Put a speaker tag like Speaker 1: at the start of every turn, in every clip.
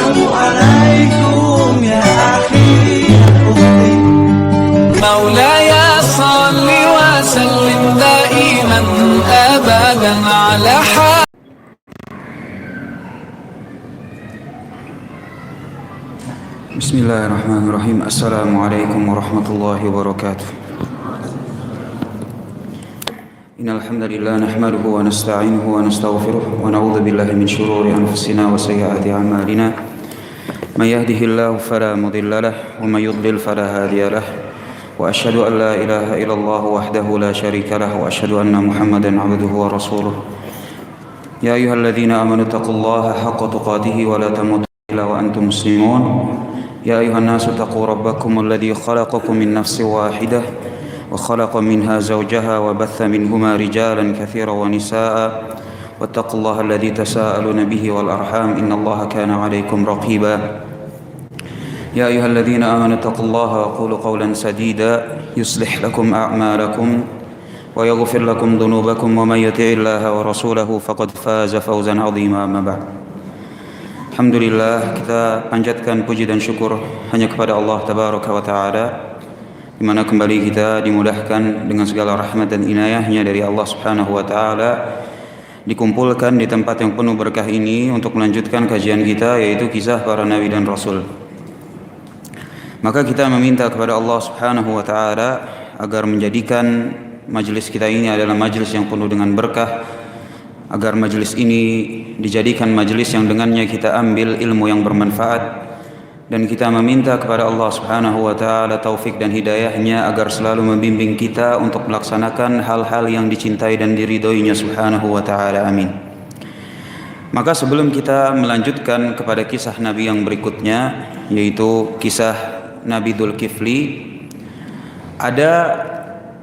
Speaker 1: عليكم يا أخي يا أختي مولاي صل وسلم دائما أبدا على
Speaker 2: Bismillahirrahmanirrahim. Assalamualaikum warahmatullahi wabarakatuh. Innal hamdalillah nahmaduhu wa nasta'inuhu wa nastaghfiruh wa na'udzu billahi min shururi anfusina wa sayyiati a'malina. May yahdihillahu fala mudilla lahu wa may yudlil fala hadiya lahu. Wa asyhadu an la ilaha illallah wahdahu la syarika lahu wa asyhadu anna Muhammadan 'abduhu wa rasuluh. Ya ayyuhalladzina amanu taqullaha haqqa tuqatih wa la tamutunna illa wa antum muslimun. يا أيها الناس اتقوا ربكم الذي خلقكم من نفس واحدة وخلق منها زوجها وبث منهما رجالا كثيرا ونساء واتقوا الله الذي تساءلون به والأرحام إن الله كان عليكم رقيبا يا أيها الذين آمنوا اتقوا الله وقولوا قولا سديدا يصلح لكم أعمالكم ويغفر لكم ذنوبكم ومن يطع الله ورسوله فقد فاز فوزا عظيما أما بعد. Alhamdulillah, kita panjatkan puji dan syukur hanya kepada Allah Tabaraka wa Ta'ala, di mana kembali kita dimudahkan dengan segala rahmat dan inayahnya dari Allah Subhanahu wa Ta'ala, dikumpulkan di tempat yang penuh berkah ini untuk melanjutkan kajian kita, yaitu kisah para nabi dan rasul. Maka kita meminta kepada Allah Subhanahu wa Ta'ala agar menjadikan majelis kita ini adalah majelis yang penuh dengan berkah, agar majelis ini dijadikan majelis yang dengannya kita ambil ilmu yang bermanfaat, dan kita meminta kepada Allah Subhanahu wa Ta'ala taufik dan hidayahnya agar selalu membimbing kita untuk melaksanakan hal-hal yang dicintai dan diridhoinya Subhanahu wa Ta'ala. Amin. Maka sebelum kita melanjutkan kepada kisah Nabi yang berikutnya, yaitu kisah Nabi Dzulkifli, ada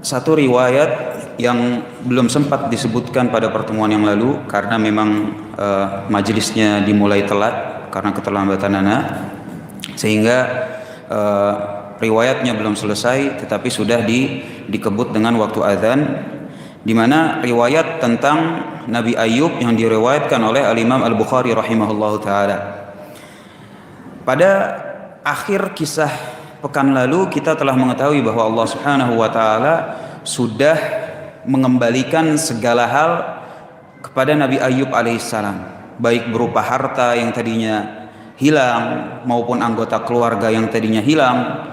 Speaker 2: satu riwayat yang belum sempat disebutkan pada pertemuan yang lalu karena memang majelisnya dimulai telat karena keterlambatan anak, sehingga riwayatnya belum selesai, tetapi sudah dikebut dengan waktu azan, di mana riwayat tentang Nabi Ayub yang diriwayatkan oleh Al-Imam Al-Bukhari rahimahullahu taala. Pada akhir kisah pekan lalu kita telah mengetahui bahwa Allah Subhanahu wa taala sudah mengembalikan segala hal kepada Nabi Ayub alaihissalam, baik berupa harta yang tadinya hilang maupun anggota keluarga yang tadinya hilang,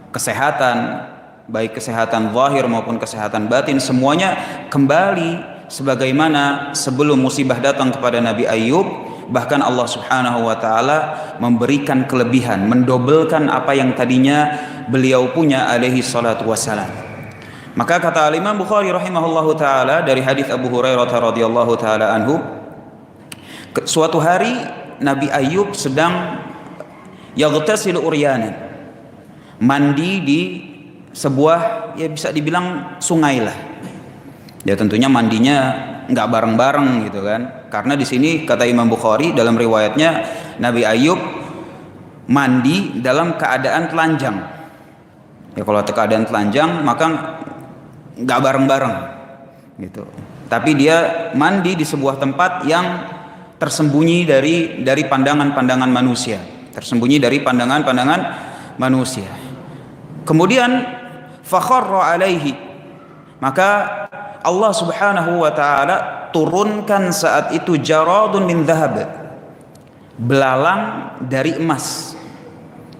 Speaker 2: kesehatan, baik kesehatan zahir maupun kesehatan batin, semuanya kembali sebagaimana sebelum musibah datang kepada Nabi Ayub. Bahkan Allah Subhanahu wa taala memberikan kelebihan, mendobelkan apa yang tadinya beliau punya alaihi salatu wassalam. Maka kata Al-Imam Bukhari rahimahullahu taala dari hadis Abu Hurairah radhiyallahu taala anhu, suatu hari Nabi Ayub sedang yaghtasilu uryanan, mandi di sebuah, ya bisa dibilang sungai lah. Ya tentunya mandinya nggak bareng-bareng gitu kan, karena di sini kata Imam Bukhari dalam riwayatnya Nabi Ayub mandi dalam keadaan telanjang. Ya kalau keadaan telanjang maka nggak bareng-bareng gitu, tapi dia mandi di sebuah tempat yang tersembunyi dari pandangan-pandangan manusia, tersembunyi dari pandangan-pandangan manusia. Kemudian fakharra alaihi, maka Allah Subhanahu wa taala turunkan saat itu jaradun min dhahab, belalang dari emas.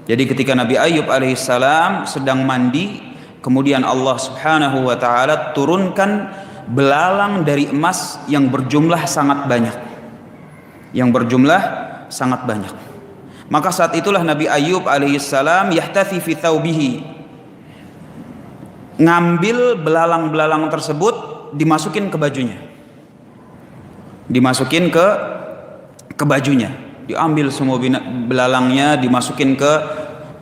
Speaker 2: Jadi ketika Nabi Ayub alaihissalam sedang mandi, kemudian Allah Subhanahu wa taala turunkan belalang dari emas yang berjumlah sangat banyak. Yang berjumlah sangat banyak. Maka saat itulah Nabi Ayub alaihissalam yahtafi fi thawbihi, ngambil belalang-belalang tersebut dimasukin ke bajunya. Dimasukin ke bajunya. Diambil semua belalangnya dimasukin ke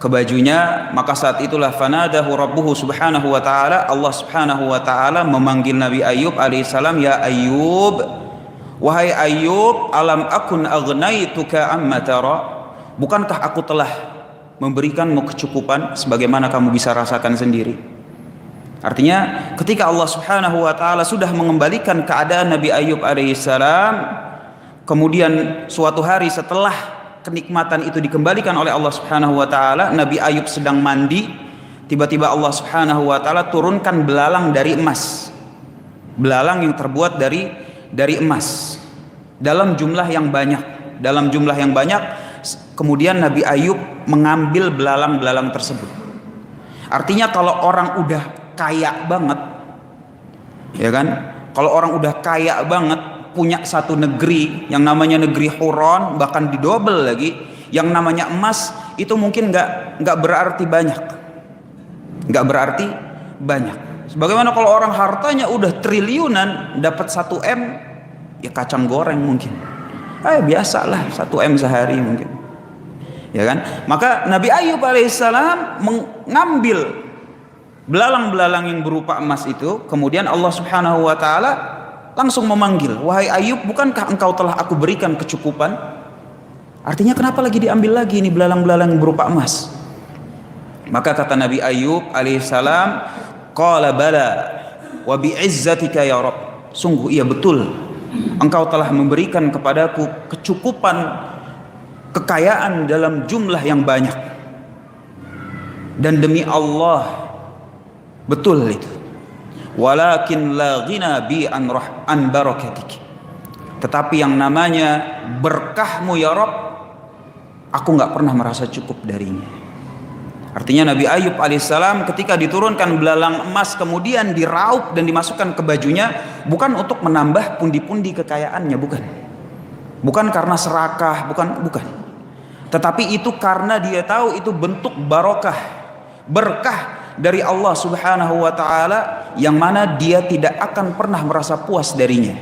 Speaker 2: bajunya. Maka saat itulah fanadahu rabbuhu subhanahu wa ta'ala, Allah subhanahu wa ta'ala memanggil Nabi Ayub alaihissalam, ya Ayub, wahai Ayub, alam akun agnaituka amma tara, bukankah aku telah memberikanmu kecukupan sebagaimana kamu bisa rasakan sendiri. Artinya ketika Allah subhanahu wa ta'ala sudah mengembalikan keadaan Nabi Ayub alaihissalam, kemudian suatu hari setelah kenikmatan itu dikembalikan oleh Allah Subhanahu wa taala. Nabi Ayub sedang mandi, tiba-tiba Allah Subhanahu wa taala turunkan belalang dari emas. Belalang yang terbuat dari emas dalam jumlah yang banyak. Kemudian Nabi Ayub mengambil belalang-belalang tersebut. Artinya kalau orang udah kaya banget, ya kan? Kalau orang udah kaya banget, punya satu negeri yang namanya negeri Huron, bahkan didobel lagi, yang namanya emas, itu mungkin nggak berarti banyak. Sebagaimana kalau orang hartanya udah triliunan, dapat 1 M, ya kacang goreng mungkin. Biasalah 1 M sehari mungkin. Ya kan? Maka Nabi Ayub alaihissalam mengambil belalang-belalang yang berupa emas itu, kemudian Allah Subhanahu wa taala langsung memanggil, "Wahai Ayub, bukankah engkau telah aku berikan kecukupan?" Artinya kenapa lagi diambil lagi ini belalang-belalang yang berupa emas? Maka kata Nabi Ayub alaihissalam, "Qala bala wa bi'izzatika ya Rabb." Sungguh iya betul, engkau telah memberikan kepadaku kecukupan, kekayaan dalam jumlah yang banyak. Dan demi Allah, betul itu. Walakin la ghina bi an barakatik. Tetapi yang namanya berkahmu ya Rabb, aku nggak pernah merasa cukup darinya. Artinya Nabi Ayub alaihissalam ketika diturunkan belalang emas kemudian diraup dan dimasukkan ke bajunya, bukan untuk menambah pundi-pundi kekayaannya, bukan karena serakah, bukan. Tetapi itu karena dia tahu itu bentuk berkah dari Allah Subhanahu wa taala, yang mana dia tidak akan pernah merasa puas darinya.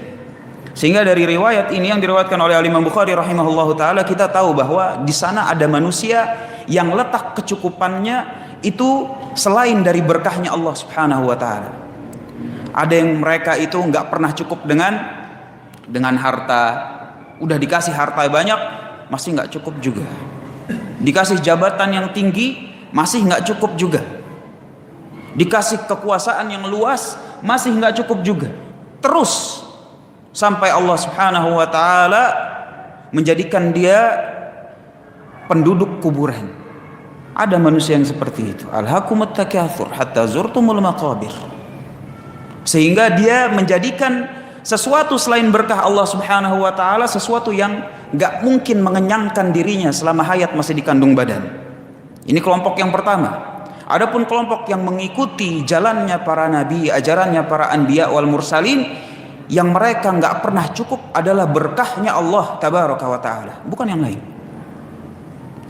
Speaker 2: Sehingga dari riwayat ini yang diriwayatkan oleh Imam Bukhari rahimahullahu taala, kita tahu bahwa di sana ada manusia yang letak kecukupannya itu selain dari berkahnya Allah Subhanahu wa taala. Ada yang mereka itu nggak pernah cukup dengan harta, udah dikasih harta banyak masih nggak cukup juga. Dikasih jabatan yang tinggi masih nggak cukup juga. Dikasih kekuasaan yang luas masih nggak cukup juga. Terus sampai Allah Subhanahu wa taala menjadikan dia penduduk kuburan. Ada manusia yang seperti itu. Alhaakumut takatsur hatta zurtumul maqabir. Sehingga dia menjadikan sesuatu selain berkah Allah Subhanahu wa taala sesuatu yang gak mungkin mengenyangkan dirinya selama hayat masih di kandung badan. Ini kelompok yang pertama. Adapun kelompok yang mengikuti jalannya para nabi, ajarannya para anbiya wal mursalin, yang mereka gak pernah cukup adalah berkahnya Allah tabaraka wa taala, bukan yang lain.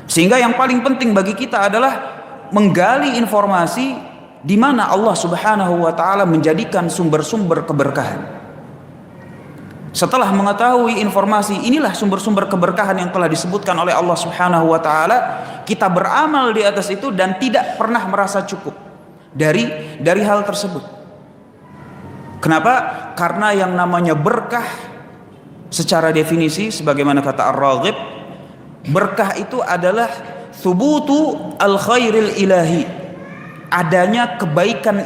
Speaker 2: Sehingga yang paling penting bagi kita adalah menggali informasi di mana Allah Subhanahu wa taala menjadikan sumber-sumber keberkahan. Setelah mengetahui informasi inilah sumber-sumber keberkahan yang telah disebutkan oleh Allah Subhanahu wa taala, kita beramal di atas itu dan tidak pernah merasa cukup dari hal tersebut. Kenapa? Karena yang namanya berkah secara definisi sebagaimana kata Ar-Raghib, berkah itu adalah thubutu al-khairil ilahi, adanya kebaikan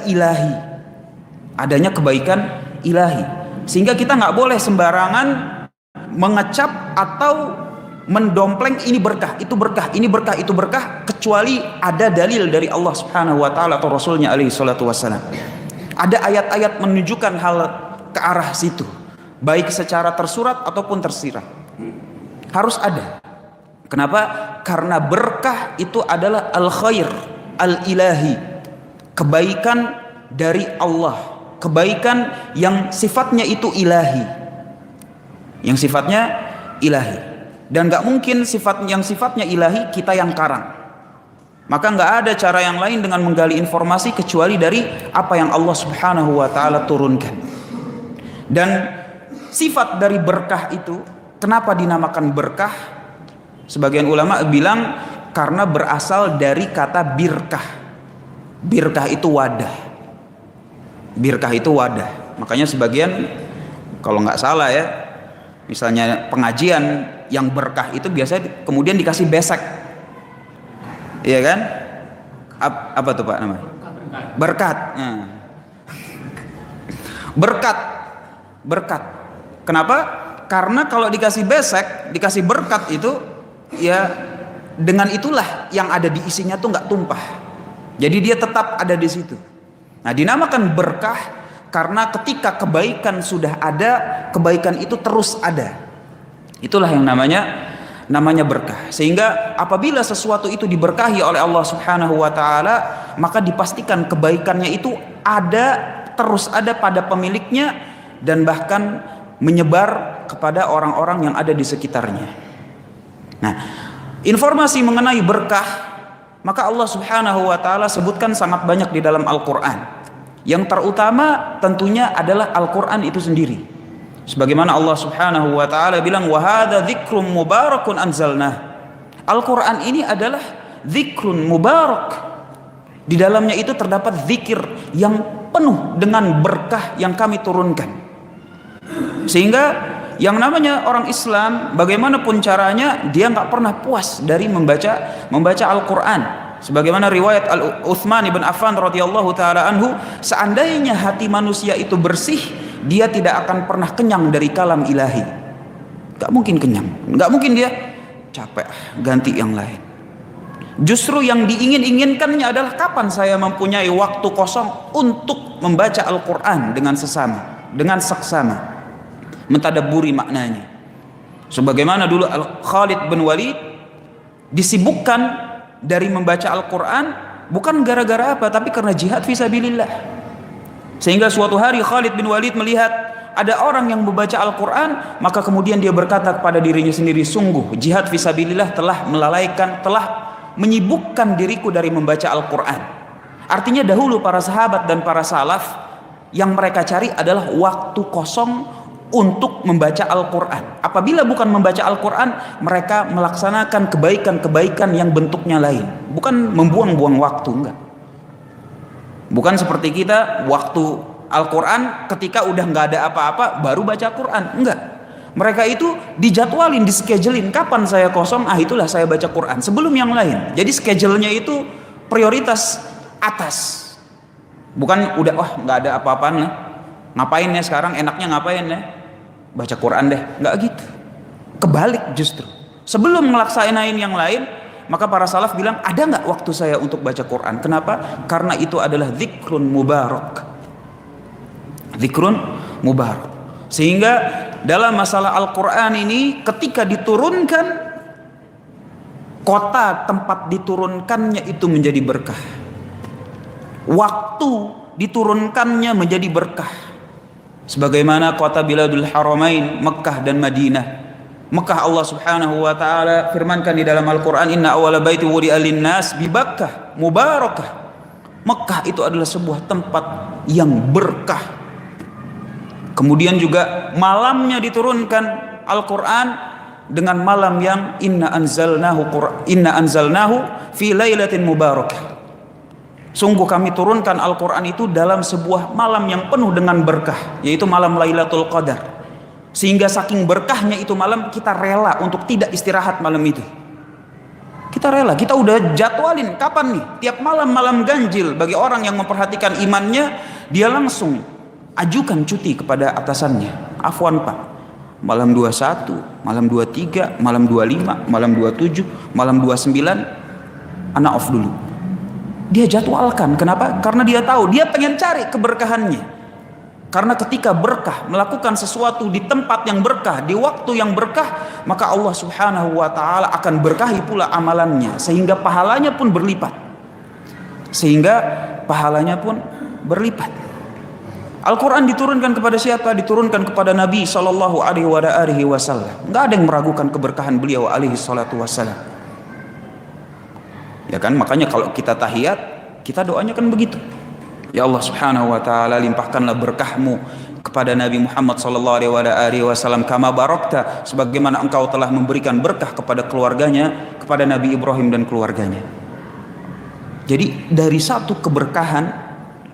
Speaker 2: ilahi. Sehingga kita nggak boleh sembarangan mengecap atau mendompleng ini berkah, itu berkah, ini berkah, itu berkah, kecuali ada dalil dari Allah Subhanahu wa taala atau Rasulnya alaihi salatu wassalam. Ada ayat-ayat menunjukkan hal ke arah situ, baik secara tersurat ataupun tersirat. Harus ada. Kenapa? Karena berkah itu adalah al-khair al-ilahi, kebaikan dari Allah, kebaikan yang sifatnya itu ilahi, dan gak mungkin yang sifatnya ilahi kita yang karang. Maka gak ada cara yang lain dengan menggali informasi kecuali dari apa yang Allah Subhanahu wa ta'ala turunkan. Dan sifat dari berkah itu, kenapa dinamakan berkah? Sebagian ulama bilang karena berasal dari kata birkah. Birkah itu wadah. Makanya sebagian, kalau nggak salah ya, misalnya pengajian yang berkah itu biasanya kemudian dikasih besek, iya kan? Apa tuh Pak namanya? Berkat. Berkat. Kenapa? Karena kalau dikasih besek, dikasih berkat itu ya dengan itulah yang ada di isinya tuh nggak tumpah. Jadi dia tetap ada di situ. Nah, dinamakan berkah karena ketika kebaikan sudah ada, kebaikan itu terus ada. Itulah yang namanya berkah. Sehingga apabila sesuatu itu diberkahi oleh Allah Subhanahu wa taala, maka dipastikan kebaikannya itu ada, terus ada pada pemiliknya, dan bahkan menyebar kepada orang-orang yang ada di sekitarnya. Nah, informasi mengenai berkah, maka Allah Subhanahu wa taala sebutkan sangat banyak di dalam Al-Qur'an. Yang terutama tentunya adalah Al-Qur'an itu sendiri. Sebagaimana Allah Subhanahu wa taala bilang, "Wa hadza dzikrum mubarakun anzalnah." Al-Qur'an ini adalah dzikrun mubarak. Di dalamnya itu terdapat zikir yang penuh dengan berkah yang kami turunkan. Sehingga yang namanya orang Islam, bagaimanapun caranya, dia nggak pernah puas dari membaca Al-Qur'an. Sebagaimana riwayat Utsman bin Affan radhiyallahu taala anhu, seandainya hati manusia itu bersih, dia tidak akan pernah kenyang dari kalam ilahi. Gak mungkin kenyang, gak mungkin dia capek ganti yang lain. Justru yang diingin-inginkannya adalah kapan saya mempunyai waktu kosong untuk membaca Al-Quran dengan sesama, dengan seksama, mentadabburi maknanya. Sebagaimana dulu Khalid bin Walid disibukkan dari membaca Al-Quran bukan gara-gara apa, tapi karena jihad fisabilillah. Sehingga suatu hari Khalid bin Walid melihat ada orang yang membaca Al-Quran, maka kemudian dia berkata kepada dirinya sendiri, sungguh jihad fisabilillah telah melalaikan, telah menyibukkan diriku dari membaca Al-Quran. Artinya dahulu para sahabat dan para salaf yang mereka cari adalah waktu kosong untuk membaca Al-Quran. Apabila bukan membaca Al-Quran, mereka melaksanakan kebaikan-kebaikan yang bentuknya lain. Bukan membuang-buang waktu, enggak. Bukan seperti kita waktu Al-Quran ketika udah nggak ada apa-apa baru baca Quran, enggak. Mereka itu dijadwalin, dischedulein, kapan saya kosong, itulah saya baca Quran sebelum yang lain. Jadi schedule-nya itu prioritas atas. Bukan udah nggak ada apa-apaan nih, ngapain ya sekarang, enaknya ngapain ya, baca Quran deh, nggak gitu. Kebalik justru, sebelum ngelaksanain yang lain, maka para salaf bilang, ada nggak waktu saya untuk baca Quran? Kenapa? Karena itu adalah zikrun mubarak. Zikrun mubarak. Sehingga dalam masalah Al-Quran ini, ketika diturunkan, kota tempat diturunkannya itu menjadi berkah. Waktu diturunkannya menjadi berkah. Sebagaimana kota Biladul Haramain, Mekkah dan Madinah. Mekkah Allah Subhanahu wa taala firmankan di dalam Al-Qur'an, inna awwala baiti wudi'a lin-nas bi Bakkah mubarakah. Mekkah itu adalah sebuah tempat yang berkah. Kemudian juga malamnya diturunkan Al-Qur'an dengan malam yang inna anzalnahu fi lailatin mubarakah. Sungguh kami turunkan Al-Quran itu dalam sebuah malam yang penuh dengan berkah, yaitu malam Lailatul Qadar. Sehingga saking berkahnya itu malam, kita rela untuk tidak istirahat malam itu. Kita rela, kita udah jadwalin kapan nih, tiap malam ganjil. Bagi orang yang memperhatikan imannya, dia langsung ajukan cuti kepada atasannya. Afwan Pak, malam 21, malam 23, malam 25, malam 27, malam 29, anak off dulu. Dia jadwalkan. Kenapa? Karena dia tahu, dia pengen cari keberkahannya. Karena ketika berkah, melakukan sesuatu di tempat yang berkah, di waktu yang berkah, maka Allah Subhanahu wa taala akan berkahi pula amalannya, sehingga pahalanya pun berlipat. Al-Quran diturunkan kepada siapa? Diturunkan kepada Nabi Sallallahu Alaihi Wasallam. Nggak ada yang meragukan keberkahan beliau alaihi salatu wassalam. Ya kan, makanya kalau kita tahiyat, kita doanya kan begitu. Ya Allah Subhanahu wa taala, limpahkanlah berkahmu kepada Nabi Muhammad sallallahu alaihi wasallam kama barakta, sebagaimana engkau telah memberikan berkah kepada keluarganya, kepada Nabi Ibrahim dan keluarganya. Jadi dari satu keberkahan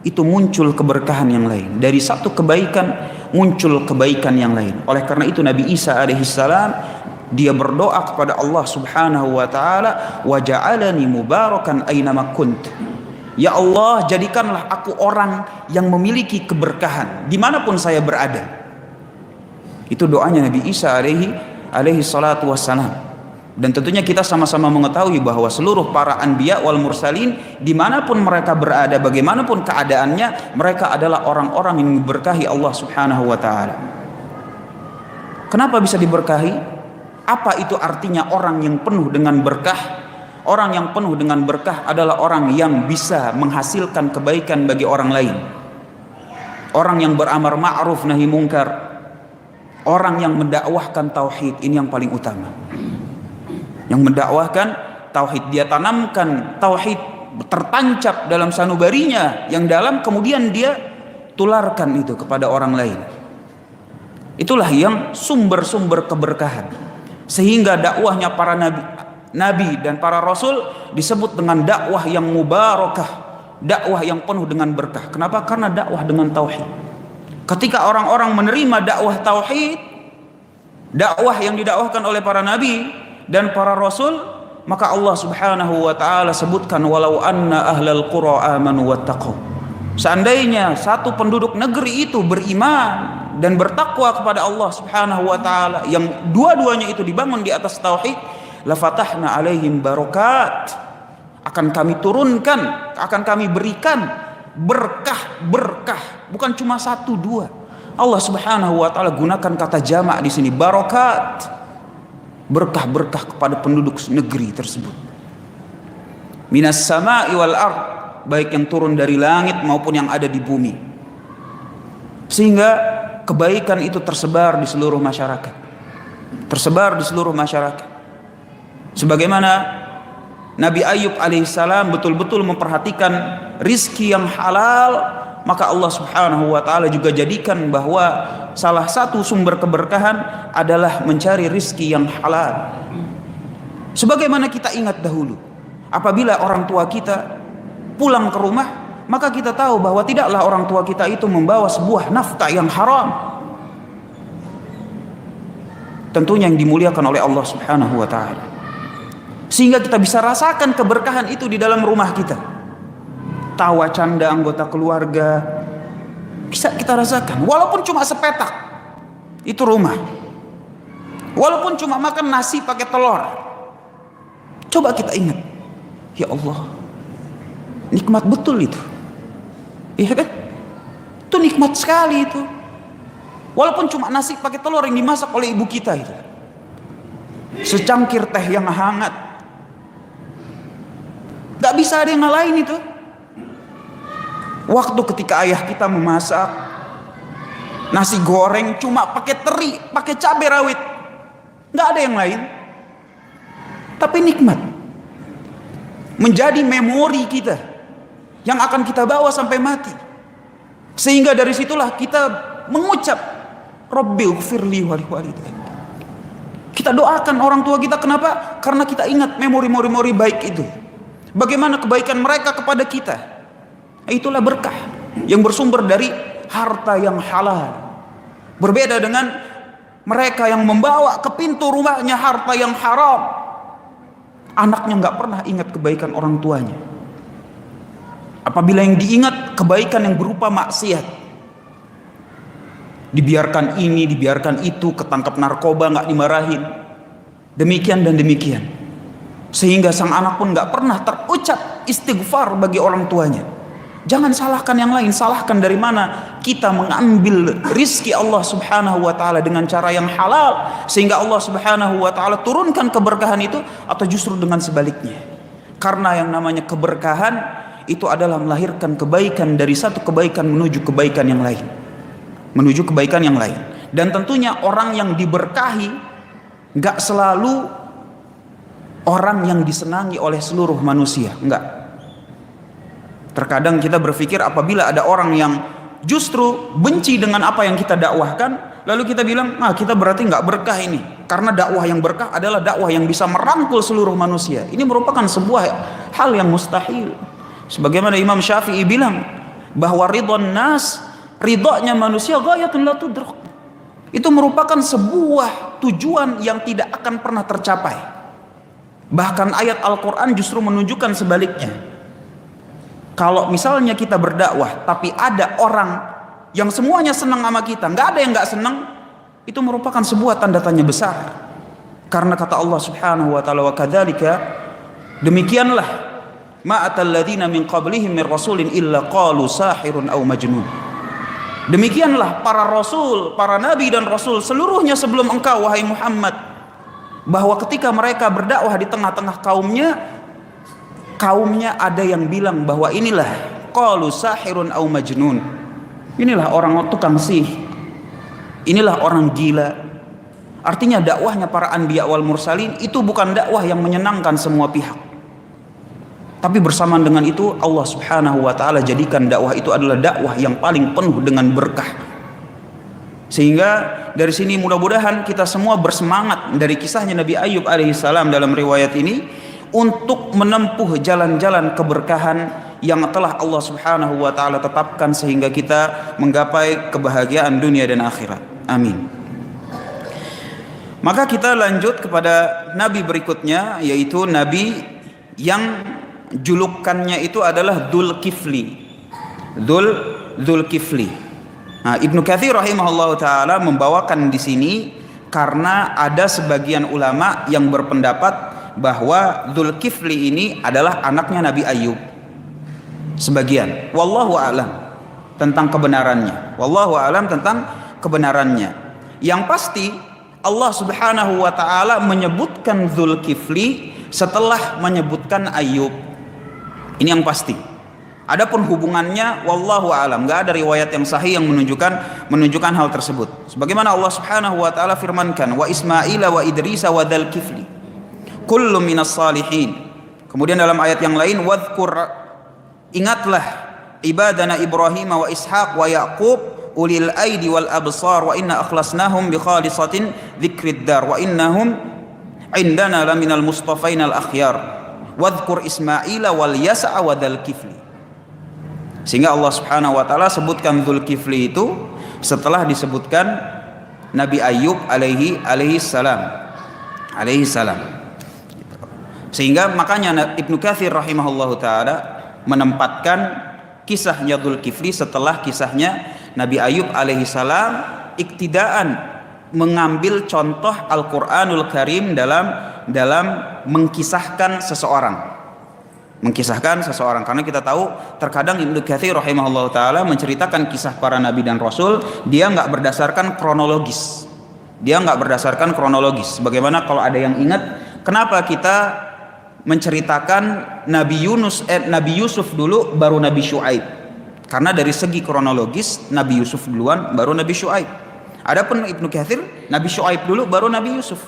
Speaker 2: itu muncul keberkahan yang lain. Dari satu kebaikan muncul kebaikan yang lain. Oleh karena itu Nabi Isa alaihissalam, dia berdoa kepada Allah Subhanahu wa taala, wa ja'alani mubarakan ainama kunt. Ya Allah, jadikanlah aku orang yang memiliki keberkahan dimanapun saya berada. Itu doanya Nabi Isa alaihi salatu wassalam. Dan tentunya kita sama-sama mengetahui bahwa seluruh para anbiya wal mursalin, dimanapun mereka berada, bagaimanapun keadaannya, mereka adalah orang-orang yang diberkahi Allah subhanahu wa ta'ala. Kenapa bisa diberkahi? Apa itu artinya orang yang penuh dengan berkah? Orang yang penuh dengan berkah adalah orang yang bisa menghasilkan kebaikan bagi orang lain. Orang yang beramar ma'ruf nahi mungkar. Orang yang mendakwahkan tauhid, ini yang paling utama. Yang mendakwahkan tauhid, dia tanamkan tauhid tertancap dalam sanubarinya yang dalam, kemudian dia tularkan itu kepada orang lain. Itulah yang sumber-sumber keberkahan. Sehingga dakwahnya para nabi dan para rasul disebut dengan dakwah yang mubarakah, dakwah yang penuh dengan berkah. Kenapa? Karena dakwah dengan tauhid. Ketika orang-orang menerima dakwah tauhid, dakwah yang didakwahkan oleh para nabi dan para rasul, maka Allah subhanahu wa ta'ala sebutkan, walau anna ahlal qura amanu wattaqau. Seandainya satu penduduk negeri itu beriman dan bertakwa kepada Allah subhanahu wa ta'ala, yang dua-duanya itu dibangun di atas tauhid, la fatahna alaihim barakat, akan kami turunkan, akan kami berikan berkah, bukan cuma satu dua. Allah subhanahu wa ta'ala gunakan kata jamak di sini, barakat, berkah-berkah kepada penduduk negeri tersebut. Minas sama'i wal ard, baik yang turun dari langit maupun yang ada di bumi. Sehingga kebaikan itu tersebar di seluruh masyarakat. Tersebar di seluruh masyarakat. Sebagaimana Nabi Ayub alaihissalam betul-betul memperhatikan rizki yang halal, maka Allah subhanahu wa ta'ala juga jadikan bahwa salah satu sumber keberkahan adalah mencari rizki yang halal. Sebagaimana kita ingat dahulu, apabila orang tua kita pulang ke rumah, maka kita tahu bahwa tidaklah orang tua kita itu membawa sebuah nafkah yang haram, tentunya yang dimuliakan oleh Allah subhanahu wa ta'ala. Sehingga kita bisa rasakan keberkahan itu di dalam rumah kita. Tawa canda anggota keluarga bisa kita rasakan, walaupun cuma sepetak, itu rumah. Walaupun cuma makan nasi pakai telur, coba kita ingat, ya Allah, nikmat betul itu, iya kan? Itu nikmat sekali itu. Walaupun cuma nasi pakai telur yang dimasak oleh ibu kita itu, secangkir teh yang hangat, gak bisa ada yang ngalahin itu. Waktu ketika ayah kita memasak nasi goreng cuma pakai teri, pakai cabai rawit, nggak ada yang lain, tapi nikmat, menjadi memori kita yang akan kita bawa sampai mati. Sehingga dari situlah kita mengucap Rabbighfirli wa liwalidayya. Kita doakan orang tua kita. Kenapa? Karena kita ingat memori-memori baik itu, bagaimana kebaikan mereka kepada kita. Itulah berkah yang bersumber dari harta yang halal. Berbeda dengan mereka yang membawa ke pintu rumahnya harta yang haram. Anaknya nggak pernah ingat kebaikan orang tuanya. Apabila yang diingat kebaikan yang berupa maksiat, dibiarkan ini, dibiarkan itu, ketangkap narkoba nggak dimarahin, demikian dan demikian. Sehingga sang anak pun nggak pernah terucap istighfar bagi orang tuanya. Jangan salahkan yang lain, salahkan dari mana kita mengambil rizki Allah subhanahu wa ta'ala dengan cara yang halal, sehingga Allah subhanahu wa ta'ala turunkan keberkahan itu, atau justru dengan sebaliknya. Karena yang namanya keberkahan itu adalah melahirkan kebaikan dari satu kebaikan menuju kebaikan yang lain, menuju kebaikan yang lain. Dan tentunya orang yang diberkahi gak selalu orang yang disenangi oleh seluruh manusia, enggak. Terkadang kita berpikir apabila ada orang yang justru benci dengan apa yang kita dakwahkan, lalu kita bilang, kita berarti nggak berkah ini. Karena dakwah yang berkah adalah dakwah yang bisa merangkul seluruh manusia. Ini merupakan sebuah hal yang mustahil. Sebagaimana Imam Syafi'i bilang bahwa ridwan nas, ridhonya manusia, ghayatun la tudrak. Itu merupakan sebuah tujuan yang tidak akan pernah tercapai. Bahkan ayat Al-Quran justru menunjukkan sebaliknya. Kalau misalnya kita berdakwah tapi ada orang yang semuanya senang sama kita, nggak ada yang nggak senang, itu merupakan sebuah tanda tanya besar. Karena kata Allah Subhanahu wa taala, wa kadzalika, demikianlah ma atal ladzina min qablihim min rasulin illa qalu sahirun aw majnun. Demikianlah para rasul, para nabi dan rasul seluruhnya sebelum engkau wahai Muhammad, bahwa ketika mereka berdakwah di tengah-tengah kaumnya ada yang bilang bahwa inilah qalu sahirun aw majnun. Inilah orang tukang sihir. Inilah orang gila. Artinya dakwahnya para anbiya wal mursalin itu bukan dakwah yang menyenangkan semua pihak. Tapi bersamaan dengan itu Allah Subhanahu wa taala jadikan dakwah itu adalah dakwah yang paling penuh dengan berkah. Sehingga dari sini mudah-mudahan kita semua bersemangat dari kisahnya Nabi Ayub alaihissalam dalam riwayat ini untuk menempuh jalan-jalan keberkahan yang telah Allah Subhanahu wa taala tetapkan sehingga kita menggapai kebahagiaan dunia dan akhirat. Amin. Maka kita lanjut kepada nabi berikutnya, yaitu nabi yang julukannya itu adalah Dzulkifli. Dzulkifli. Nah, Ibnu Katsir rahimahullah taala membawakan di sini karena ada sebagian ulama yang berpendapat bahwa Dzulkifli ini adalah anaknya Nabi Ayub. Sebagian, wallahu a'lam tentang kebenarannya. Wallahu a'lam tentang kebenarannya. Yang pasti Allah Subhanahu wa taala menyebutkan Dzulkifli setelah menyebutkan Ayub. Ini yang pasti. Adapun hubungannya wallahu a'lam, enggak ada riwayat yang sahih yang menunjukkan hal tersebut. Sebagaimana Allah Subhanahu wa taala firmankan, wa Ismaila wa Idrisa wa Dzulkifli kullu minas salihin. Kemudian dalam ayat yang lain, wadhkur, ingatlah ibadana Ibrahim wa Ishaq wa Yaqub ulil aidi wal absar wa inna akhlasnahum bi khalisatin dzikrid dar wa innahum indana laminal mustafainal akhyar wadhkur Ismaila wal yas'a wa Dzulkifli. Sehingga Allah Subhanahu wa taala sebutkan Dzulkifli itu setelah disebutkan Nabi Ayub alaihi salam. Sehingga makanya Ibnu Katsir rahimahullahu taala menempatkan kisahnya Dzulkifli setelah kisahnya Nabi Ayub alaihi salam, iktidaan mengambil contoh Al-Qur'anul Karim dalam mengkisahkan seseorang. Karena kita tahu terkadang Ibnu Katsir rahimahullah taala menceritakan kisah para nabi dan rasul, dia nggak berdasarkan kronologis. Bagaimana kalau ada yang ingat kenapa kita menceritakan Nabi Yusuf dulu baru Nabi Syuaib? Karena dari segi kronologis Nabi Yusuf duluan baru Nabi Syuaib. Adapun Ibnu Katsir, Nabi Syuaib dulu baru Nabi Yusuf.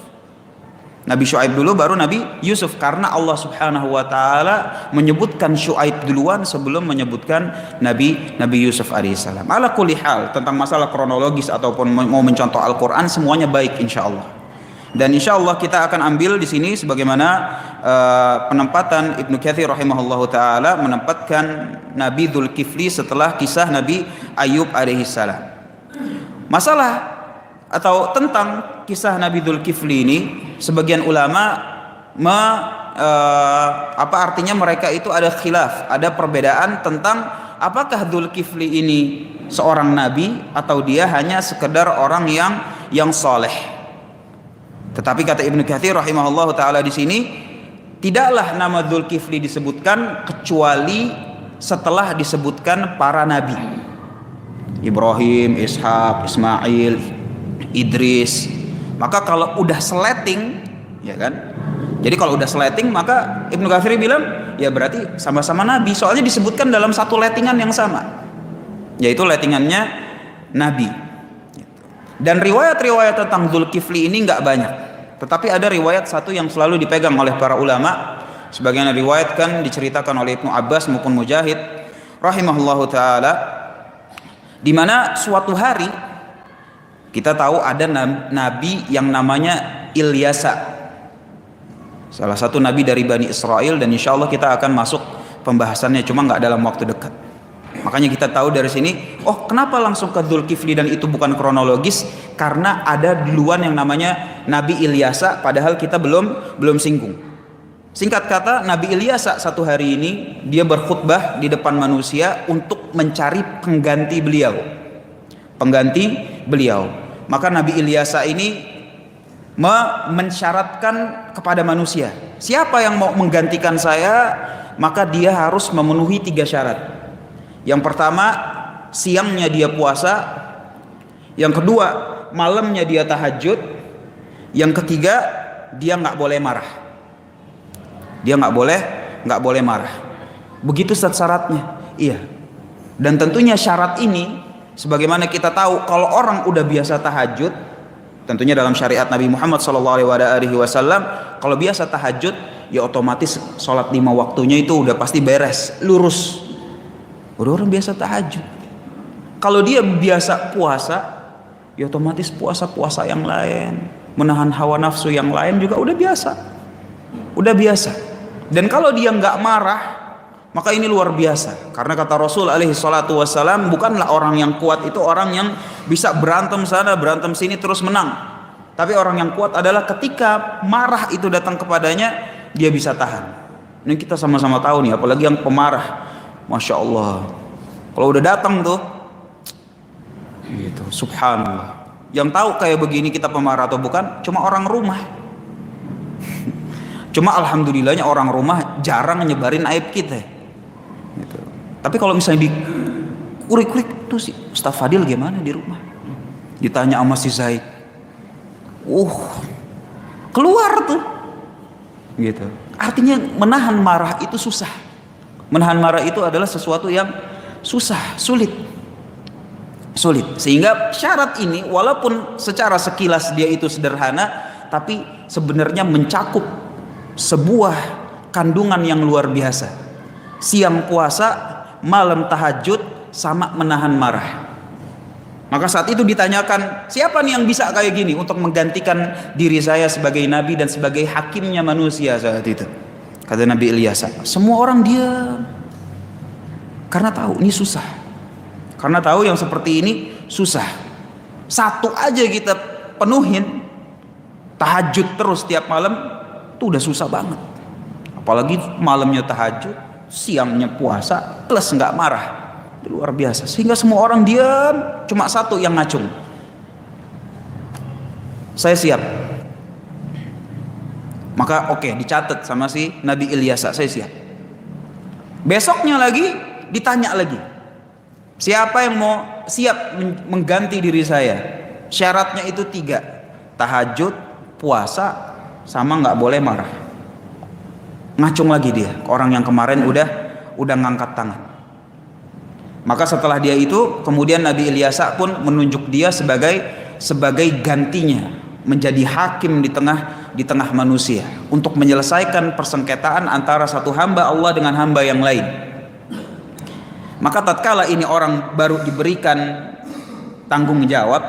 Speaker 2: Karena Allah Subhanahu wa taala menyebutkan Syuaib duluan sebelum menyebutkan Nabi Yusuf alaihissalam. Ala kulli hal, tentang masalah kronologis ataupun mau mencontoh Al-Qur'an semuanya baik insyaallah. Dan insyaallah kita akan ambil di sini sebagaimana penempatan Ibnu Katsir rahimahullahu taala menempatkan Nabi Dzulkifli setelah kisah Nabi Ayub alaihissalam. Masalah atau tentang kisah Nabi Dzulkifli ini, sebagian ulama apa artinya mereka itu ada khilaf, ada perbedaan tentang apakah Dzulkifli ini seorang nabi atau dia hanya sekedar orang yang soleh. Tetapi kata Ibnu Katsir rahimahullah taala di sini, tidaklah nama Dzulkifli disebutkan kecuali setelah disebutkan para nabi. Ibrahim, Ishaq, Ismail, Idris. Maka kalau udah seleting, ya kan? Jadi kalau udah seleting, maka Ibnu Katsir bilang, ya berarti sama-sama nabi. Soalnya disebutkan dalam satu lettingan yang sama, yaitu lettingannya nabi. Dan riwayat-riwayat tentang Dzulkifli ini nggak banyak. Tetapi ada riwayat satu yang selalu dipegang oleh para ulama, sebagian diriwayatkan diceritakan oleh Ibnu Abbas maupun Mujahid rahimahullahu taala, di mana suatu hari kita tahu ada nabi yang namanya Ilyasa, salah satu nabi dari Bani Israel, dan insya Allah kita akan masuk pembahasannya, cuma nggak dalam waktu dekat. Makanya kita tahu dari sini, oh kenapa langsung ke Dzulkifli dan itu bukan kronologis? Karena ada duluan yang namanya Nabi Ilyasa, padahal kita belum singgung. Singkat kata, Nabi Ilyasa satu hari ini dia berkhutbah di depan manusia untuk mencari pengganti beliau. Maka Nabi Ilyasa ini mensyaratkan kepada manusia, siapa yang mau menggantikan saya, maka dia harus memenuhi 3 syarat. Yang pertama, siangnya dia puasa. Yang kedua, malamnya dia tahajud. Yang ketiga, dia nggak boleh marah. Dia nggak boleh marah. Begitu syaratnya. Iya. Dan tentunya syarat ini, sebagaimana kita tahu, kalau orang udah biasa tahajud, tentunya dalam syariat Nabi Muhammad SAW, kalau biasa tahajud, ya otomatis sholat 5 waktunya itu udah pasti beres, lurus. Udah orang biasa tahajud. Kalau dia biasa puasa, ya otomatis puasa yang lain, menahan hawa nafsu yang lain juga udah biasa. Dan kalau dia nggak marah, maka ini luar biasa. Karena kata Rasul alaihi salatu wassalam, bukanlah orang yang kuat itu orang yang bisa berantem sana berantem sini terus menang. Tapi orang yang kuat adalah ketika marah itu datang kepadanya, dia bisa tahan. Ini kita sama-sama tahu nih, apalagi yang pemarah, masya Allah, kalau udah datang tuh gitu, subhanallah. Yang tahu kayak begini kita pemarah atau bukan cuma orang rumah. Cuma alhamdulillahnya orang rumah jarang nyebarin aib kita gitu. Tapi kalau misalnya di kurik-kurik tuh si Ustaz Fadil gimana di rumah, ditanya sama si Zaid, keluar tuh gitu. Artinya menahan marah itu susah. Menahan marah itu adalah sesuatu yang susah, sulit. Sehingga syarat ini walaupun secara sekilas dia itu sederhana, tapi sebenarnya mencakup sebuah kandungan yang luar biasa. Siang puasa, malam tahajud, sama menahan marah. Maka saat itu ditanyakan, siapa nih yang bisa kayak gini untuk menggantikan diri saya sebagai nabi dan sebagai hakimnya manusia saat itu? Kata Nabi Ilyas, semua orang diam. Karena tahu ini susah. Karena tahu yang seperti ini susah. Satu aja kita penuhin, tahajud terus tiap malam, itu udah susah banget. Apalagi malamnya tahajud, siangnya puasa, plus nggak marah. Itu luar biasa. Sehingga semua orang diam, cuma satu yang ngacung. Saya siap. Maka oke, dicatat sama si Nabi Ilyas, saya siap. Besoknya lagi ditanya lagi, siapa yang mau siap mengganti diri saya? Syaratnya itu 3, tahajud, puasa, sama nggak boleh marah. Ngacung lagi dia, orang yang kemarin udah ngangkat tangan. Maka setelah dia itu, kemudian Nabi Ilyas pun menunjuk dia sebagai gantinya, menjadi hakim di tengah manusia untuk menyelesaikan persengketaan antara satu hamba Allah dengan hamba yang lain. Maka tatkala ini orang baru diberikan tanggung jawab,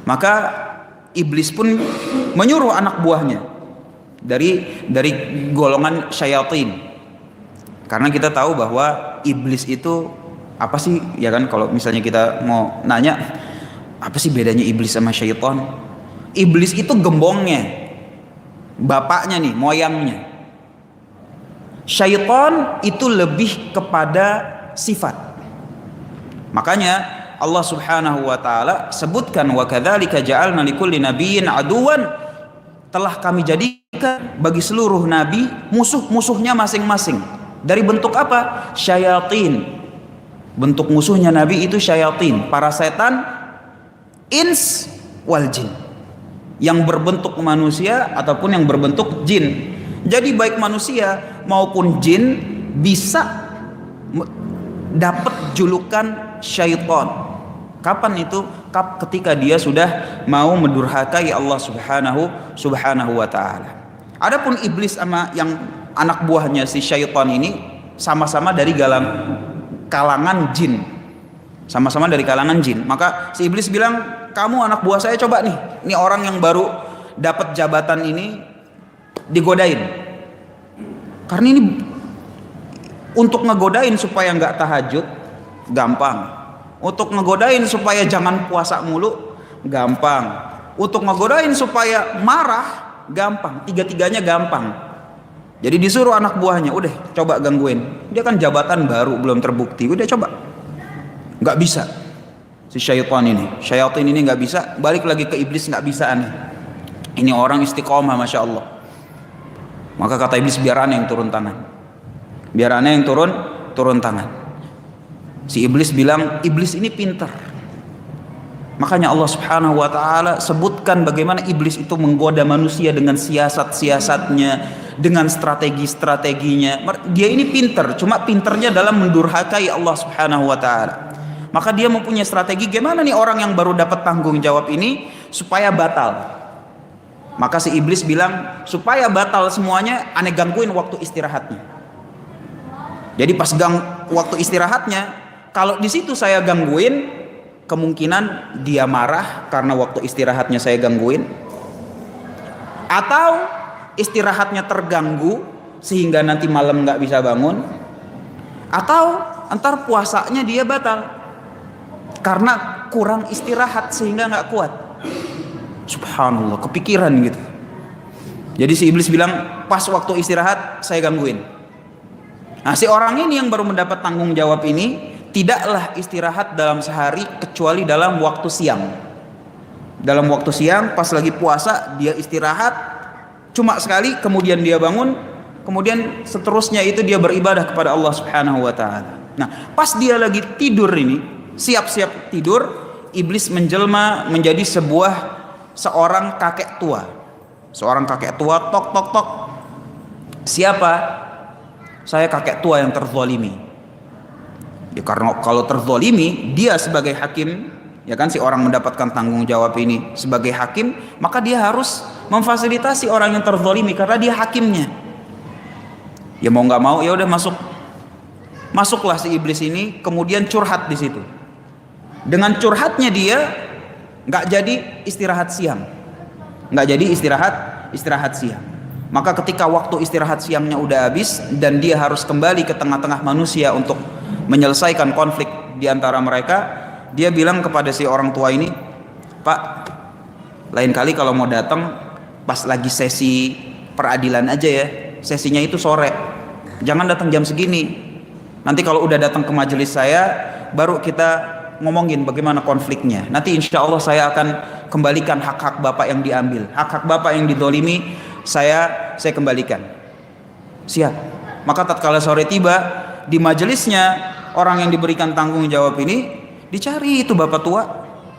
Speaker 2: maka iblis pun menyuruh anak buahnya dari golongan syayatin. Karena kita tahu bahwa iblis itu apa sih, ya kan, kalau misalnya kita mau nanya apa sih bedanya iblis sama syaitan? Iblis itu gembongnya, bapaknya nih, moyangnya. Syaitan itu lebih kepada sifat. Makanya Allah Subhanahu wa taala sebutkan, wa kadzalika ja'alna likulli nabiyyin aduwan, telah kami jadikan bagi seluruh nabi musuh-musuhnya masing-masing. Dari bentuk apa? Syayatin. Bentuk musuhnya nabi itu syayatin, para setan, ins wal jin, yang berbentuk manusia ataupun yang berbentuk jin. Jadi baik manusia maupun jin bisa dapat julukan syaitan. Kapan itu? Ketika dia sudah mau mendurhakai Allah subhanahu wa ta'ala. Adapun iblis sama yang anak buahnya si syaitan ini sama-sama dari kalangan jin. Sama-sama dari kalangan jin. Maka si iblis bilang, kamu anak buah saya, coba nih, ini orang yang baru dapat jabatan ini digodain. Karena ini untuk ngegodain supaya nggak tahajud gampang, untuk ngegodain supaya jangan puasa mulu gampang, untuk ngegodain supaya marah gampang, tiga-tiganya gampang. Jadi disuruh anak buahnya, udah coba gangguin, dia kan jabatan baru belum terbukti, udah coba, nggak bisa. si syaitan ini nggak bisa, balik lagi ke iblis, nggak bisa aneh. Ini orang istiqomah, masya Allah. Maka kata iblis, biar aneh yang turun tangan, biar aneh yang turun tangan. Si iblis bilang, iblis ini pintar. Makanya Allah Subhanahu wa taala sebutkan bagaimana iblis itu menggoda manusia dengan siasat-siasatnya, dengan strategi-strateginya. Dia ini pintar, cuma pintarnya dalam mendurhakai Allah Subhanahu wa taala. Maka dia mempunyai strategi, gimana nih orang yang baru dapat tanggung jawab ini supaya batal. Maka si iblis bilang, supaya batal semuanya, aneh gangguin waktu istirahatnya. Jadi pas waktu istirahatnya, kalau di situ saya gangguin, kemungkinan dia marah karena waktu istirahatnya saya gangguin, atau istirahatnya terganggu sehingga nanti malam nggak bisa bangun, atau antar puasanya dia batal karena kurang istirahat sehingga nggak kuat. Subhanallah, kepikiran gitu. Jadi si iblis bilang, pas waktu istirahat saya gangguin. Nah, si orang ini yang baru mendapat tanggung jawab ini tidaklah istirahat dalam sehari kecuali dalam waktu siang. Dalam waktu siang pas lagi puasa dia istirahat cuma sekali, kemudian dia bangun, kemudian seterusnya itu dia beribadah kepada Allah Subhanahu wa taala. Nah, pas dia lagi tidur ini, siap-siap tidur, iblis menjelma menjadi seorang kakek tua. Seorang kakek tua, tok tok tok. Siapa? Saya kakek tua yang terzalimi. Ya, karena kalau terzalimi, dia sebagai hakim, ya kan, si orang mendapatkan tanggung jawab ini sebagai hakim, maka dia harus memfasilitasi orang yang terzalimi karena dia hakimnya. Ya mau nggak mau, ya udah masuklah si iblis ini, kemudian curhat di situ. Dengan curhatnya dia nggak jadi istirahat siang, nggak jadi istirahat siang. Maka ketika waktu istirahat siangnya udah habis dan dia harus kembali ke tengah-tengah manusia untuk menyelesaikan konflik di antara mereka, dia bilang kepada si orang tua ini, Pak, lain kali kalau mau datang pas lagi sesi peradilan aja ya, sesinya itu sore, jangan datang jam segini. Nanti kalau udah datang ke majelis saya, baru kita ngomongin bagaimana konfliknya. Nanti insya Allah saya akan kembalikan hak-hak bapak yang diambil, hak-hak bapak yang didolimi, saya kembalikan. Siap. Maka tatkala sore tiba, di majelisnya orang yang diberikan tanggung jawab ini dicari, itu bapak tua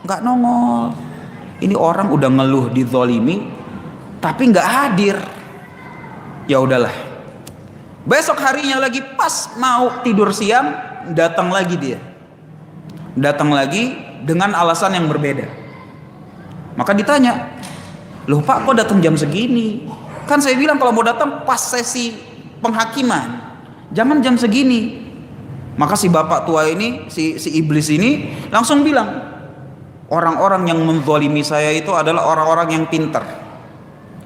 Speaker 2: nggak nongol. Ini orang udah ngeluh dizolimi tapi nggak hadir. Ya udahlah, besok harinya lagi pas mau tidur siang, datang lagi dia, datang lagi dengan alasan yang berbeda. Maka ditanya, loh Pak, kok datang jam segini? Kan saya bilang kalau mau datang pas sesi penghakiman, jangan jam segini. Maka si bapak tua ini, si iblis ini langsung bilang, orang-orang yang menzalimi saya itu adalah orang-orang yang pintar.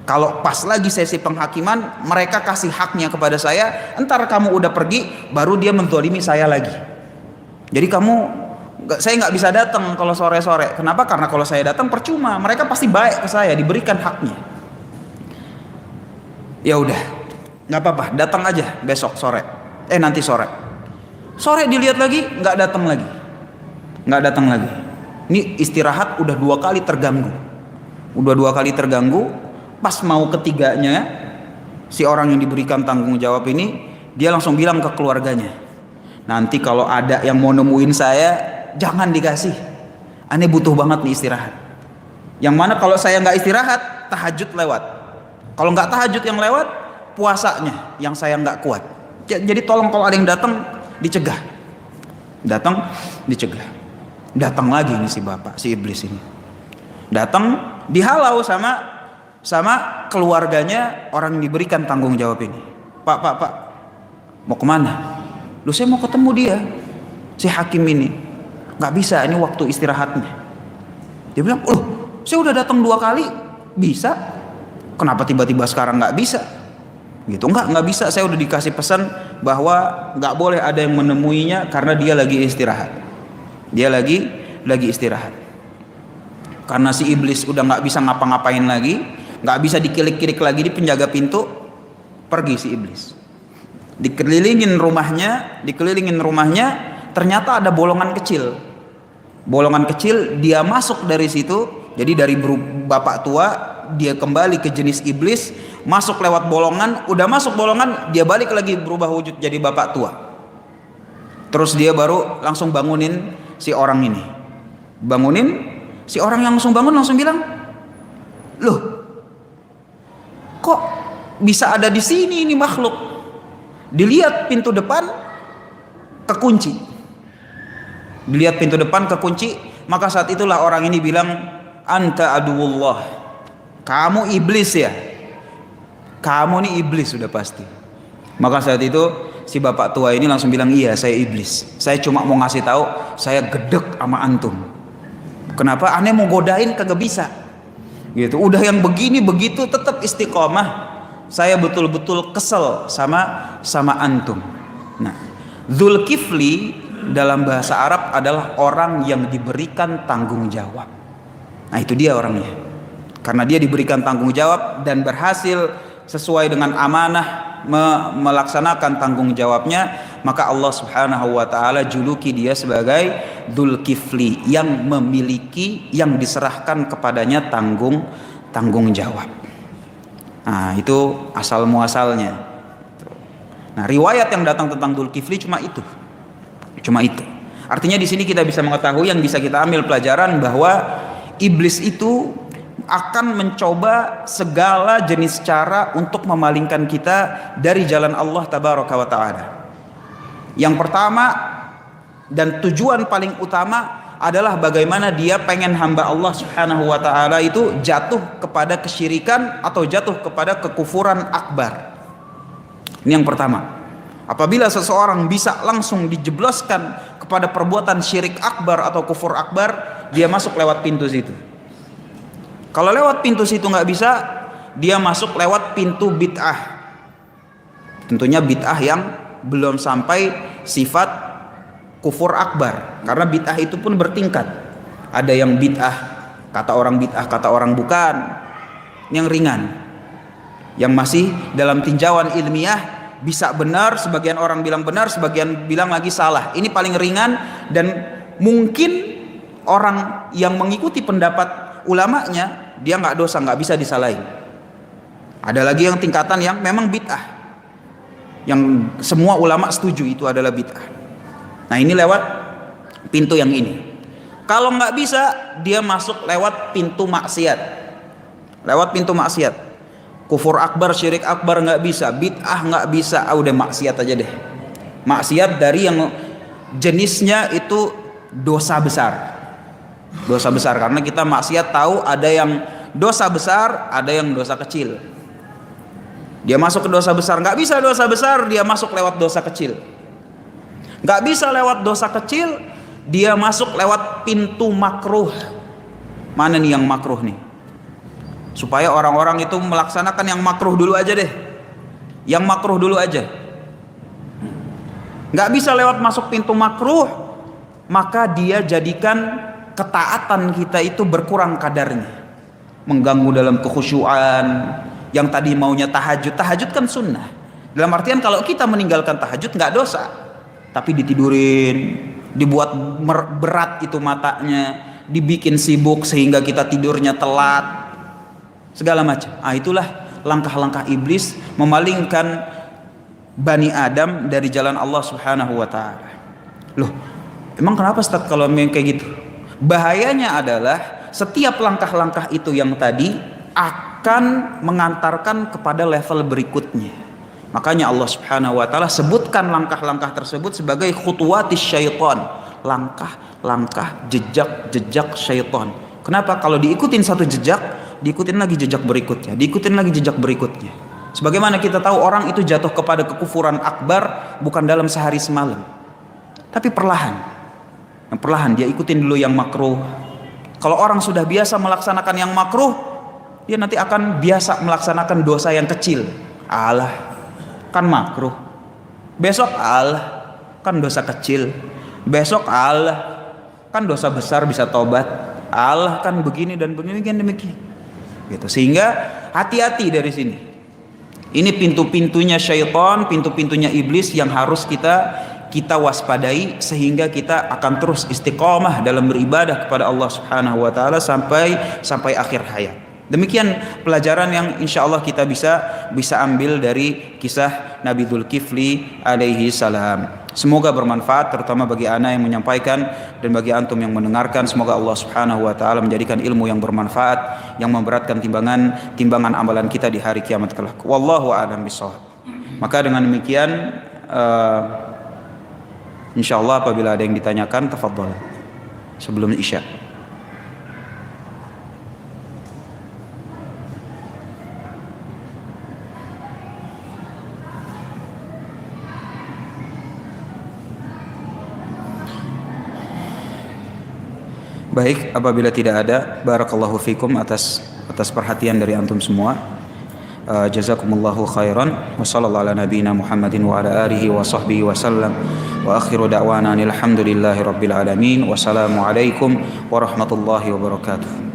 Speaker 2: Kalau pas lagi sesi penghakiman, mereka kasih haknya kepada saya, entar kamu udah pergi, baru dia menzalimi saya lagi. Jadi saya nggak bisa datang kalau sore-sore. Kenapa? Karena kalau saya datang percuma, mereka pasti baik ke saya, diberikan haknya. Ya udah, nggak apa-apa, datang aja besok sore. Nanti sore. Sore dilihat lagi, nggak datang lagi. Ini istirahat udah 2 kali terganggu. Pas mau ketiganya, si orang yang diberikan tanggung jawab ini, dia langsung bilang ke keluarganya, nanti kalau ada yang mau nemuin saya, jangan dikasih. Aneh butuh banget nih istirahat. Yang mana kalau saya nggak istirahat, tahajud lewat. Kalau nggak tahajud yang lewat, puasanya yang saya nggak kuat. Jadi tolong kalau ada yang datang, dicegah. Datang lagi nih si bapak, si iblis ini. Datang, dihalau sama keluarganya orang yang diberikan tanggung jawab ini. Pak, mau kemana? Lu, saya mau ketemu dia, si hakim ini. Nggak bisa, ini waktu istirahatnya. Dia bilang, saya udah datang 2 kali, bisa. Kenapa tiba-tiba sekarang nggak bisa? Gitu, nggak bisa. Saya udah dikasih pesan bahwa nggak boleh ada yang menemuinya karena dia lagi istirahat. Dia lagi istirahat. Karena si iblis udah nggak bisa ngapa-ngapain lagi, nggak bisa dikilik-kilik lagi di penjaga pintu, pergi si iblis. Dikelilingin rumahnya, ternyata ada bolongan kecil. Bolongan kecil dia masuk dari situ, jadi dari bapak tua dia kembali ke jenis iblis, masuk lewat bolongan, udah masuk bolongan dia balik lagi berubah wujud jadi bapak tua. Terus dia baru langsung bangunin si orang ini. Bangunin, si orang yang langsung bangun langsung bilang, "Loh, kok bisa ada di sini ini makhluk?" Dilihat pintu depan kekunci. Dilihat pintu depan kekunci, maka saat itulah orang ini bilang, "Anta aduwullah." Kamu iblis ya? Kamu nih iblis sudah pasti. Maka saat itu si bapak tua ini langsung bilang, "Iya, saya iblis. Saya cuma mau ngasih tahu, saya gedek sama antum. Kenapa aneh mau godain kagak bisa?" Gitu. Udah yang begini begitu tetap istiqomah. Saya betul-betul kesel sama antum. Nah, Dzulkifli dalam bahasa Arab adalah orang yang diberikan tanggung jawab. Nah, itu dia orangnya. Karena dia diberikan tanggung jawab dan berhasil sesuai dengan amanah melaksanakan tanggung jawabnya, maka Allah Subhanahu wa taala juluki dia sebagai Dzulkifli, yang memiliki, yang diserahkan kepadanya tanggung jawab. Nah, itu asal muasalnya. Nah, riwayat yang datang tentang Dzulkifli cuma itu. Artinya di sini kita bisa mengetahui, yang bisa kita ambil pelajaran bahwa iblis itu akan mencoba segala jenis cara untuk memalingkan kita dari jalan Allah Tabaraka wa Ta'ala. Yang pertama dan tujuan paling utama adalah bagaimana dia pengen hamba Allah Subhanahu wa Ta'ala itu jatuh kepada kesyirikan atau jatuh kepada kekufuran akbar. Ini yang pertama. Apabila seseorang bisa langsung dijebloskan kepada perbuatan syirik akbar atau kufur akbar, dia masuk lewat pintu situ. Kalau lewat pintu situ nggak bisa, dia masuk lewat pintu bid'ah. Tentunya bid'ah yang belum sampai sifat kufur akbar, karena bid'ah itu pun bertingkat. Ada yang bid'ah kata orang bukan, ini yang ringan, yang masih dalam tinjauan ilmiah, bisa benar, sebagian orang bilang benar, sebagian bilang lagi salah. Ini paling ringan dan mungkin orang yang mengikuti pendapat ulamanya dia nggak dosa, nggak bisa disalahin. Ada lagi yang tingkatan yang memang bid'ah, yang semua ulama setuju itu adalah bid'ah. Nah, ini lewat pintu yang ini. Kalau nggak bisa, dia masuk lewat pintu maksiat. Lewat pintu maksiat. Kufur akbar, syirik akbar nggak bisa, bid'ah nggak bisa, udah maksiat aja deh. Maksiat dari yang jenisnya itu dosa besar. Dosa besar, karena kita maksiat tahu ada yang dosa besar, ada yang dosa kecil. Dia masuk ke dosa besar, nggak bisa dosa besar, dia masuk lewat dosa kecil. Nggak bisa lewat dosa kecil, dia masuk lewat pintu makruh. Mana nih yang makruh nih? Supaya orang-orang itu melaksanakan yang makruh dulu aja deh. Yang makruh dulu aja. Nggak bisa lewat masuk pintu makruh, maka dia jadikan ketaatan kita itu berkurang kadarnya, mengganggu dalam kekhusyuan. Yang tadi maunya tahajud kan sunnah. Dalam artian kalau kita meninggalkan tahajud nggak dosa, tapi ditidurin, dibuat berat itu matanya, dibikin sibuk sehingga kita tidurnya telat, segala macam. Itulah langkah-langkah iblis memalingkan Bani Adam dari jalan Allah Subhanahu wa Ta'ala. Loh, emang kenapa Ustaz kalau kayak gitu? Bahayanya adalah setiap langkah-langkah itu yang tadi akan mengantarkan kepada level berikutnya. Makanya Allah Subhanahu wa Ta'ala sebutkan langkah-langkah tersebut sebagai khutuwatis syaitan, langkah-langkah jejak-jejak syaitan. Kenapa? Kalau diikutin satu jejak, diikutin lagi jejak berikutnya, diikutin lagi jejak berikutnya. Sebagaimana kita tahu orang itu jatuh kepada kekufuran akbar bukan dalam sehari semalam, tapi perlahan. Yang perlahan dia ikutin dulu yang makruh. Kalau orang sudah biasa melaksanakan yang makruh, dia nanti akan biasa melaksanakan dosa yang kecil. Alah, kan makruh. Besok alah, kan dosa kecil. Besok alah, kan dosa besar bisa tobat. Allah kan begini dan begini kan demikian. Gitu. Sehingga hati-hati dari sini. Ini pintu-pintunya syaitan, pintu-pintunya iblis yang harus kita kita waspadai sehingga kita akan terus istiqomah dalam beribadah kepada Allah Subhanahu wa taala sampai akhir hayat. Demikian pelajaran yang insya Allah kita bisa ambil dari kisah Nabi Dzulkifli alaihi salam. Semoga bermanfaat terutama bagi ana yang menyampaikan dan bagi antum yang mendengarkan. Semoga Allah Subhanahu wa taala menjadikan ilmu yang bermanfaat yang memberatkan timbangan amalan kita di hari kiamat kelak. Wallahu a'lam bishawab. Maka dengan demikian insyaallah apabila ada yang ditanyakan tafadhol sebelum isya. Baik, apabila tidak ada, barakallahu fikum atas perhatian dari antum semua. Jazakumullahu khairan. Wa sallallahu ala nabiyyina Muhammadin wa ala alihi wa sahbihi wa sallam. Wa akhiru da'wana alhamdulillahi rabbil alamin. Wassalamu alaikum warahmatullahi wabarakatuh.